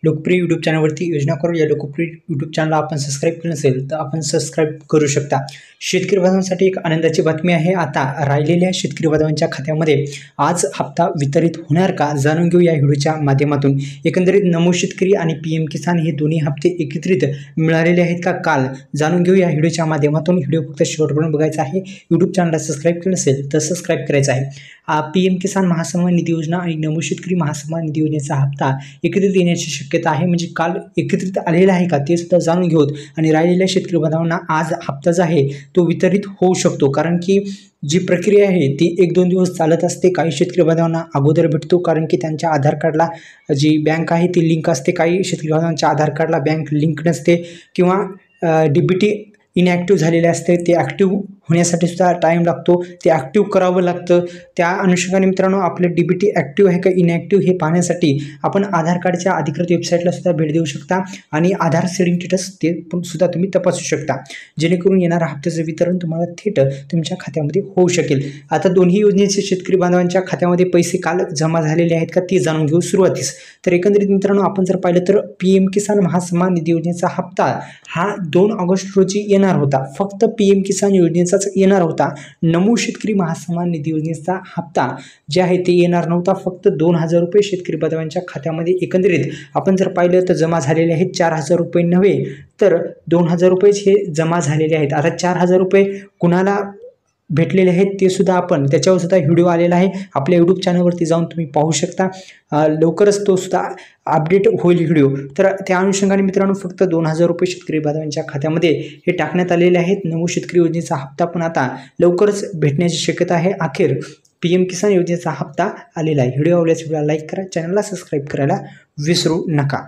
लोकप्रिय यूट्यूब चॅनलवरती योजना करू। या लोकप्रिय यूट्यूब चॅनलला आपण सबस्क्राईब केलं नसेल तर आपण सबस्क्राईब करू शकता। शेतकरी बांधवांसाठी एक आनंदाची बातमी आहे। आता राहिलेल्या शेतकरी बांधवांच्या खात्यामध्ये आज हप्ता वितरित होणार का, जाणून घेऊ या व्हिडिओच्या माध्यमातून। एकंदरीत नमो शेतकरी आणि पीएम किसान हे दोन्ही हप्ते एकत्रित मिळालेले आहेत का काल, जाणून घेऊ या व्हिडिओच्या माध्यमातून। व्हिडिओ फक्त शेवटपर्यंत बघायचा आहे। यूट्यूब चॅनलला सबस्क्राईब केलं नसेल तर सबस्क्राईब करायचं आहे। पीएम किसान महासन्मान निधी योजना आणि नमो शेतकरी महासन्मान निधी योजनेचा हप्ता एकत्रित येण्याची शक्यता आहे। म्हणजे काल एकत्रित आलेला आहे का ते सुद्धा जाणून घेऊत आणि राहिलेल्या शेतकरी बांधवांना आज हप्ता जो आहे तो वितरित होऊ शकतो। कारण की जी प्रक्रिया आहे ती 1-2 दिवस चालत असते। काही शेतकरी बांधवांना अगोदर भेटतो कारण की त्यांच्या आधार कार्डला जी बँक आहे ती लिंक असते। काही शेतकरी बांधवांच्या आधार कार्डला बँक लिंक नसते किंवा डीबीटी इनॅक्टिव्ह झालेले असते। ते ॲक्टिव्ह होण्यासाठी सुद्धा टाईम लागतो, ते ॲक्टिव्ह करावं लागतं। त्या अनुषंगाने मित्रांनो आपलं डीबीटी ॲक्टिव्ह आहे का इनॅक्टिव्ह हे पाहण्यासाठी आपण आधार कार्डच्या अधिकृत वेबसाईटला सुद्धा भेट देऊ शकता आणि आधार सेडिंग स्टेटस ते पण सुद्धा तुम्ही तपासू शकता, जेणेकरून येणाऱ्या हप्त्याचं वितरण तुम्हाला थेट तुमच्या खात्यामध्ये होऊ शकेल। आता दोन्ही योजनेचे शेतकरी बांधवांच्या खात्यामध्ये पैसे काल जमा झालेले आहेत का ते जाणून घेऊ सुरुवातीस। तर एकंदरीत मित्रांनो आपण जर पाहिलं तर पीएम किसान महासन्मान निधी योजनेचा हप्ता हा 2 ऑगस्ट रोजी येणार होता। फक्त पीएम किसान योजनेचाच येणार होता। नमो शेतकरी महासन्मान निधी योजनेचा हप्ता जे आहे ते येणार नव्हता। फक्त 2000 रुपये शेतकरी बांधवांच्या खात्यामध्ये एकंदरीत आपण जर पाहिलं तर जमा झालेले आहेत। 4000 रुपये नव्हे तर 2000 रुपयेच हे जमा झालेले आहेत। आता 4000 रुपये कुणाला भेटलेले आहेत ते सुद्धा आपण त्याच्यावर सुद्धा व्हिडिओ आलेला आहे, आपल्या यूट्यूब चॅनलवरती जाऊन तुम्ही पाहू शकता। लवकरच तो सुद्धा अपडेट होईल व्हिडिओ। तर त्या अनुषंगाने मित्रांनो फक्त 2000 रुपये शेतकरी बांधवांच्या खात्यामध्ये हे टाकण्यात आलेले आहेत। नमो शेतकरी योजनेचा हप्ता पण आता लवकरच भेटण्याची शक्यता आहे। अखेर पीएम किसान योजनेचा हप्ता आलेला आहे। व्हिडिओ आवडल्यास व्हिडिओला लाईक करा, चॅनलला सबस्क्राईब करायला विसरू नका।